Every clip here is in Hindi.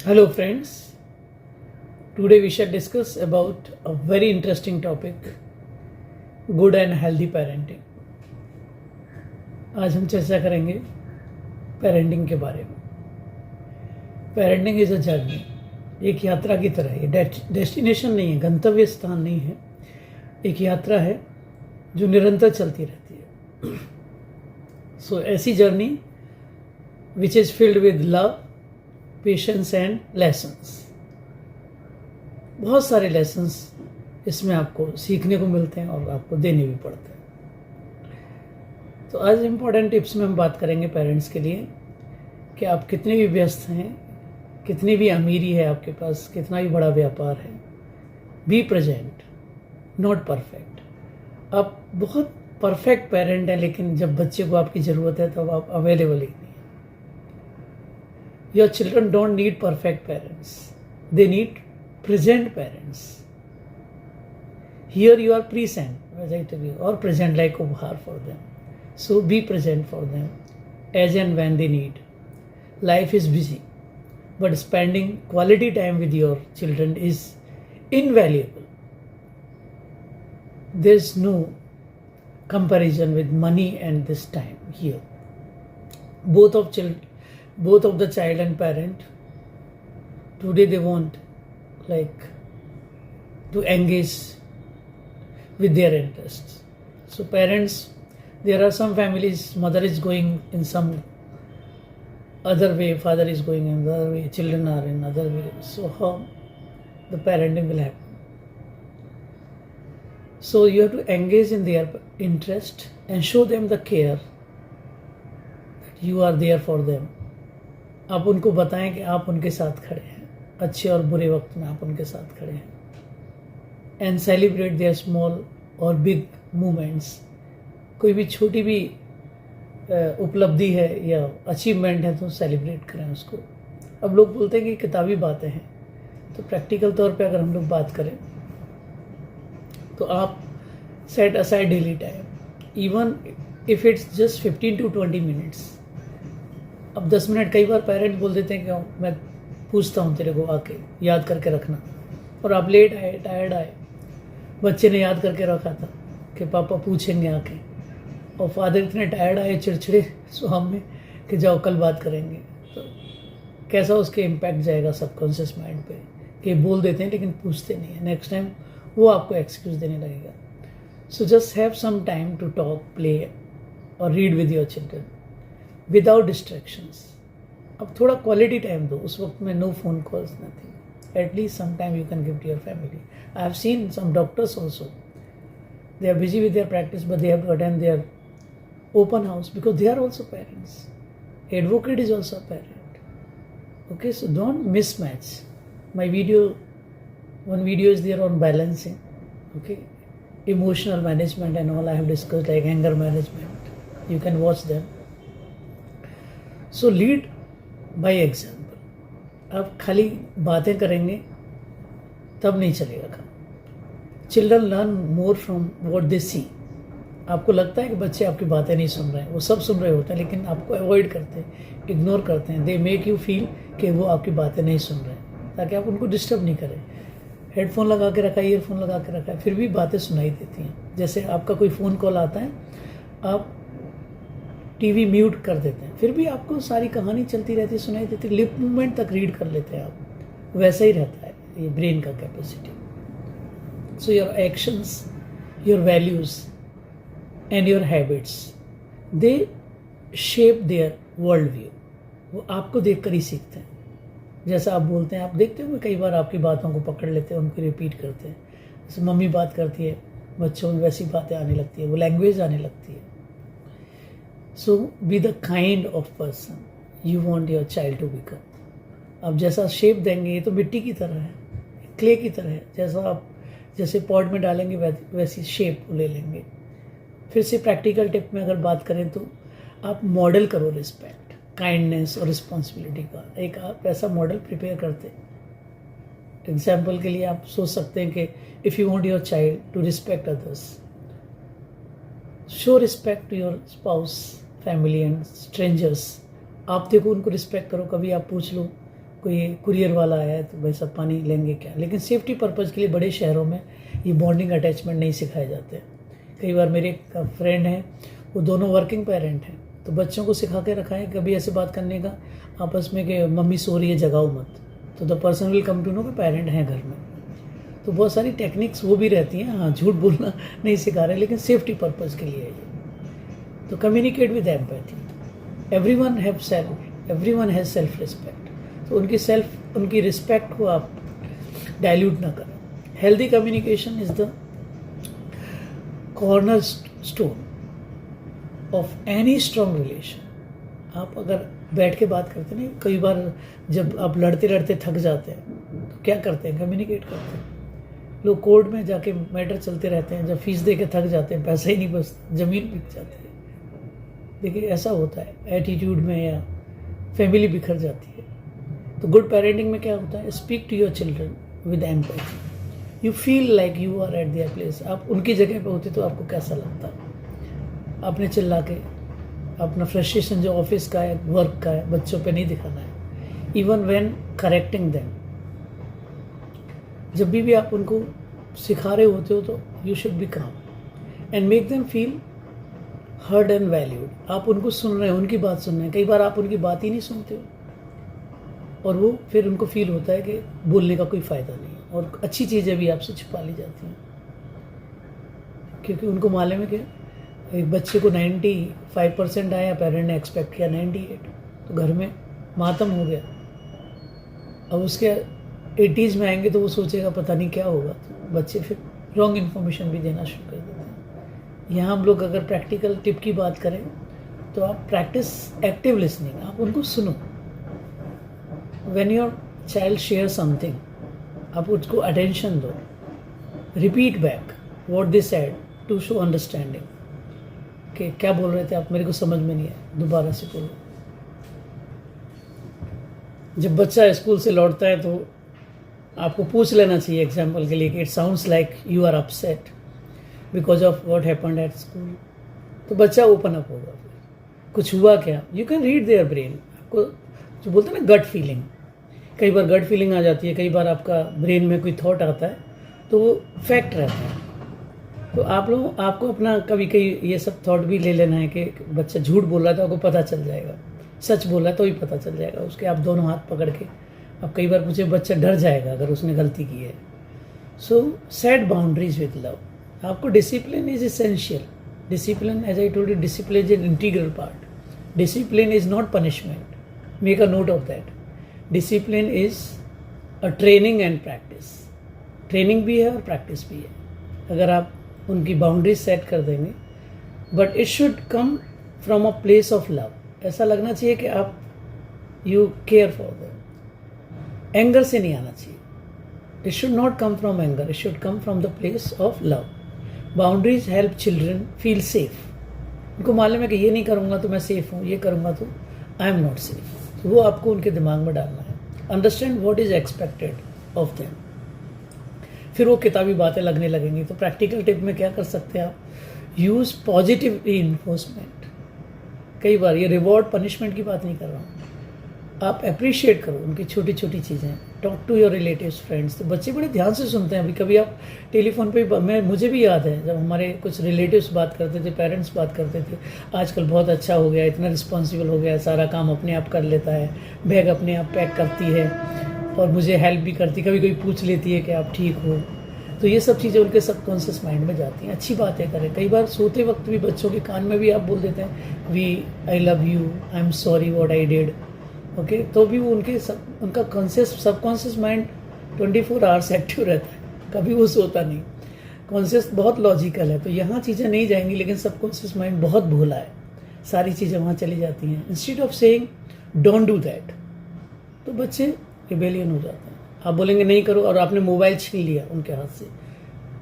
Hello friends, today we shall discuss about a very interesting topic, good and healthy parenting. आज हम चर्चा करेंगे पेरेंटिंग के बारे में। पेरेंटिंग इज अ जर्नी, एक यात्रा की तरह है। डेस्टिनेशन नहीं है, गंतव्य स्थान नहीं है, एक यात्रा है जो निरंतर चलती रहती है। सो ऐसी journey which is filled with love, patience and lessons. बहुत सारे लेसन्स इसमें आपको सीखने को मिलते हैं और आपको देने भी पड़ते हैं। तो आज इम्पोर्टेंट टिप्स में हम बात करेंगे पेरेंट्स के लिए कि आप कितने भी व्यस्त हैं, कितनी भी अमीरी है आपके पास, कितना भी बड़ा व्यापार है, बी प्रेजेंट, नॉट परफेक्ट। आप बहुत परफेक्ट पेरेंट हैं, लेकिन जब बच्चे को आपकी ज़रूरत है तब आप अवेलेबल ही नहीं। Your children don't need perfect parents. They need present parents. Here you are present, as I tell you, or present like Ubhar for them. So be present for them as and when they need. Life is busy, but spending quality time with your children is invaluable. There's no comparison with money and this time here. Both of the child and parent today they want like to engage with their interests. So parents, there are some families, mother is going in some other way, father is going in another way, children are in other way. So how the parenting will happen? So you have to engage in their interest and show them the care that you are there for them. आप उनको बताएं कि आप उनके साथ खड़े हैं, अच्छे और बुरे वक्त में आप उनके साथ खड़े हैं। एंड सेलिब्रेट देयर स्मॉल और बिग मूवमेंट्स। कोई भी छोटी भी उपलब्धि है या अचीवमेंट है तो सेलिब्रेट करें उसको। अब लोग बोलते हैं कि किताबी बातें हैं, तो प्रैक्टिकल तौर पे अगर हम लोग बात करें तो आप set aside daily time, even if it's just 15 to 20 minutes. अब 10 मिनट कई बार पेरेंट बोल देते हैं कि मैं पूछता हूँ तेरे को, आके याद करके रखना, और आप लेट आए, टायर्ड आए, बच्चे ने याद करके रखा था कि पापा पूछेंगे आके, और फादर इतने टायर्ड आए, चिड़चिड़े सुबह में कि जाओ कल बात करेंगे, तो कैसा उसके इम्पैक्ट जाएगा सबकॉन्शियस माइंड पे कि बोल देते हैं लेकिन पूछते नहीं है। नेक्स्ट टाइम वो आपको एक्सक्यूज़ देने लगेगा। So just have some time to talk, play और read with your children without distractions. अब थोड़ा क्वालिटी टाइम दो, उस वक्त में no phone calls, nothing. At least some time you can give to your family. I have seen some doctors also, they are busy with their practice, but they have to attend their open house because they are also parents. Advocate is also a parent. Okay, so don't mismatch. My one video is there on balancing. Okay, emotional management and all I have discussed, like anger management. You can watch them. So lead by example. आप खाली बातें करेंगे तब नहीं चलेगा काम। Children learn more from what they see. आपको लगता है कि बच्चे आपकी बातें नहीं सुन रहे हैं, वो सब सुन रहे होते हैं, लेकिन आपको अवॉइड करते हैं, इग्नोर करते हैं। दे मेक यू फील कि वो आपकी बातें नहीं सुन रहे हैं, ताकि आप उनको डिस्टर्ब नहीं करें। हेडफोन लगा के रखा है, ईयरफोन लगा के रखा है, फिर भी बातें सुनाई देती हैं। जैसे आपका कोई फ़ोन कॉल आता है, आप टीवी म्यूट कर देते हैं, फिर भी आपको सारी कहानी चलती रहती है, सुनाई देती है, लिप मूवमेंट तक रीड कर लेते हैं आप। वैसा ही रहता है ये ब्रेन का capacity. So your actions, your values and your habits, they shape their world view. वो आपको देखकर ही सीखते हैं। जैसा आप बोलते हैं, आप देखते हो कई बार आपकी बातों को पकड़ लेते हैं, उनको रिपीट करते हैं। जैसे मम्मी बात करती है, बच्चों में वैसी बातें आने लगती है, वो लैंग्वेज आने लगती है। So be the kind of person you want your child to become. आप जैसा शेप देंगे, ये तो मिट्टी की तरह है, क्ले की तरह है, जैसे पॉट में डालेंगे वैसी शेप ले लेंगे। फिर से प्रैक्टिकल टिप में अगर बात करें तो आप मॉडल करो रिस्पेक्ट, काइंडनेस और रिस्पॉन्सिबिलिटी का। एक आप ऐसा मॉडल प्रिपेयर करते हैं। एग्जाम्पल के लिए आप सोच सकते हैं कि if you want your child to respect others, show respect to your spouse, family and strangers. आप देखो उनको रिस्पेक्ट करो। कभी आप पूछ लो कोई कुरियर वाला आया है तो भाई सब पानी लेंगे क्या, लेकिन सेफ्टी पर्पज़ के लिए बड़े शहरों में ये बॉन्डिंग अटैचमेंट नहीं सिखाए जाते। कई बार मेरे एक फ्रेंड हैं, वो दोनों वर्किंग पेरेंट हैं, तो बच्चों को सिखा के रखा है कभी ऐसे बात करने का आपस में कि मम्मी सो रही है जगाओ मत, तो the person will come to know कि पेरेंट हैं घर में। तो बहुत सारी टेक्निक्स वो भी रहती हैं। हाँ, झूठ बोलना नहीं सिखा रहे, लेकिन सेफ्टी पर्पज़ के लिए है ये। तो communicate with empathy. Everyone has self respect. तो उनकी रिस्पेक्ट को आप डाइल्यूट ना करें। Healthy communication is the corner stone of any strong relation. आप अगर बैठ के बात करते नहीं, कई बार जब आप लड़ते लड़ते थक जाते हैं तो क्या करते हैं, कम्युनिकेट करते हैं। लोग कोर्ट में जाके मैटर चलते रहते हैं, जब फीस दे के थक जाते हैं, पैसा ही नहीं बचता, ज़मीन बिक जाती है। देखिए ऐसा होता है एटीट्यूड में, या फैमिली बिखर जाती है। तो गुड पेरेंटिंग में क्या होता है, speak to your children with empathy. You feel like you are at their place. आप उनकी जगह पे होते तो आपको कैसा लगता है। आपने चिल्ला के अपना फ्रस्ट्रेशन जो ऑफिस का है, वर्क का है, बच्चों पे नहीं दिखाना है। इवन व्हेन करेक्टिंग देम, जब भी आप उनको सिखा रहे होते हो तो यू शुड बी काम and make them feel heard and valued. आप उनको सुन रहे हैं, उनकी बात सुन रहे हैं। कई बार आप उनकी बात ही नहीं सुनते हो और वो फिर उनको फील होता है कि बोलने का कोई फ़ायदा नहीं है, और अच्छी चीज़ें भी आपसे छुपा ली जाती हैं, क्योंकि उनको मालूम है कि एक बच्चे को 95% आया, पेरेंट ने एक्सपेक्ट किया 98, तो घर में मातम हो गया। अब उसके 80s में आएंगे तो वो सोचेगा पता नहीं क्या होगा, तो बच्चे फिर रॉन्ग इन्फॉर्मेशन भी देना शुरू कर देते हैं। यहाँ हम लोग अगर प्रैक्टिकल टिप की बात करें तो आप प्रैक्टिस एक्टिव लिसनिंग, आप उनको सुनो। When your child share something, आप उसको अटेंशन दो, repeat back what they said to show understanding, कि क्या बोल रहे थे आप, मेरे को समझ में नहीं आया, दोबारा से बोलो। जब बच्चा स्कूल से लौटता है तो आपको पूछ लेना चाहिए एग्जाम्पल के लिए कि it sounds like you are upset because of what happened at school. तो बच्चा ओपन अप होगा, कुछ हुआ क्या, you can read their brain. आपको जो बोलते हैं ना गट फीलिंग, कई बार गट फीलिंग आ जाती है, कई बार आपका ब्रेन में कोई थॉट आता है तो वो फैक्ट रहता है। तो आपको अपना कभी ये सब थॉट भी ले लेना है कि बच्चा झूठ बोल रहा है तो आपको पता चल जाएगा, सच बोल रहा है तो ही पता चल जाएगा। उसके आप दोनों हाथ पकड़ के, अब कई बार पूछे, बच्चा डर जाएगा अगर उसने गलती की है। So set boundaries with love. आपको discipline is essential. Discipline, as I told you, discipline is an integral part. Discipline is not punishment. Make a note of that. Discipline is a training and practice. Training भी है और प्रैक्टिस भी है अगर आप उनकी बाउंड्रीज सेट कर देंगे। But it should come from a place of love. ऐसा लगना चाहिए कि आप you care for them. Anger से नहीं आना चाहिए। It should not come from anger, it should come from the place of love. Boundaries help children feel safe. उनको मालूम है कि ये नहीं करूँगा तो मैं सेफ हूँ, ये करूँगा तो आई एम नॉट सेफ। तो वो आपको उनके दिमाग में डालना है। Understand what is expected of them. फिर वो किताबी बातें लगने लगेंगी। तो प्रैक्टिकल टिप में क्या कर सकते हैं आप, यूज़ पॉजिटिव रीइंफोर्समेंट। कई बार ये रिवॉर्ड पनिशमेंट की बात नहीं कर रहा हूँ, आप अप्रिशिएट करो उनकी छोटी छोटी चीज़ें। Talk to your relatives, friends. तो बच्चे बड़े ध्यान से सुनते हैं। अभी कभी आप टेलीफोन पे, मुझे भी याद है जब हमारे कुछ रिलेटिव्स बात करते थे, पेरेंट्स बात करते थे, आजकल बहुत अच्छा हो गया, इतना रिस्पॉन्सिबल हो गया, सारा काम अपने आप कर लेता है, बैग अपने आप पैक करती है और मुझे हेल्प भी करती, कभी कोई पूछ लेती है कि आप ठीक हो। तो ये सब चीज़ें उनके सबकॉन्शियस माइंड में जाती हैं। अच्छी बात है करें। कई बार सोते वक्त भी बच्चों के कान में भी आप बोल देते हैं I love you, I am sorry what I did, okay. तो भी वो उनका सबकॉन्शियस माइंड 24 आवर्स एक्टिव रहता है, कभी वो सोता नहीं। कॉन्शियस बहुत लॉजिकल है, तो यहाँ चीज़ें नहीं जाएंगी, लेकिन सबकॉन्शियस माइंड बहुत भोला है, सारी चीज़ें वहाँ चली जाती हैं। Instead of saying don't do that, तो बच्चे रिबेलियन हो जाते हैं। आप बोलेंगे नहीं करो और आपने मोबाइल छीन लिया उनके हाथ से,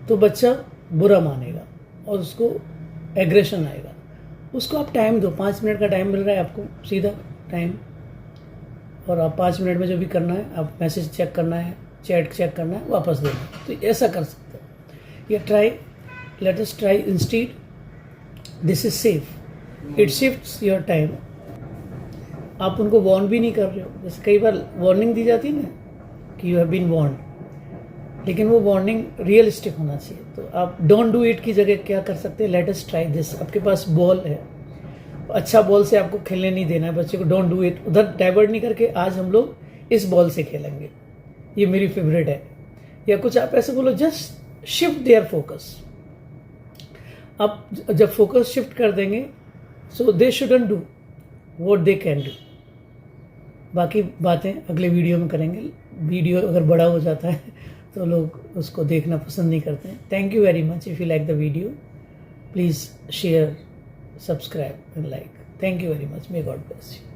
तो बच्चा बुरा मानेगा और उसको एग्रेशन आएगा। उसको आप टाइम दो, 5 मिनट का टाइम मिल रहा है आपको, सीधा टाइम, और आप 5 मिनट में जो भी करना है, आप मैसेज चेक करना है, चैट चेक करना है, वापस देना है। तो ऐसा कर सकते हैं। Let us try instead, this is safe, it shifts your time आप उनको वार्न भी नहीं कर रहे हो। जैसे कई बार वार्निंग दी जाती है ना कि यू हैव बीन वार्न, लेकिन वो वार्निंग रियलिस्टिक होना चाहिए। तो आप डोंट डू इट की जगह क्या कर सकते हैं, लेट अस ट्राई दिस। आपके पास बॉल है, अच्छा बॉल से आपको खेलने नहीं देना है बच्चे को, डोंट डू इट, उधर डाइवर्ट नहीं करके आज हम लोग इस बॉल से खेलेंगे, ये मेरी फेवरेट है। या कुछ आप ऐसे बोलो, जस्ट शिफ्ट देयर फोकस। आप जब फोकस शिफ्ट कर देंगे, so they shouldn't do what they can do. बाकी बातें अगले वीडियो में करेंगे। वीडियो अगर बड़ा हो जाता है तो लोग उसको देखना पसंद नहीं करते हैं। Thank you very much. If you like the video, please share, subscribe and like. Thank you very much. May God bless you.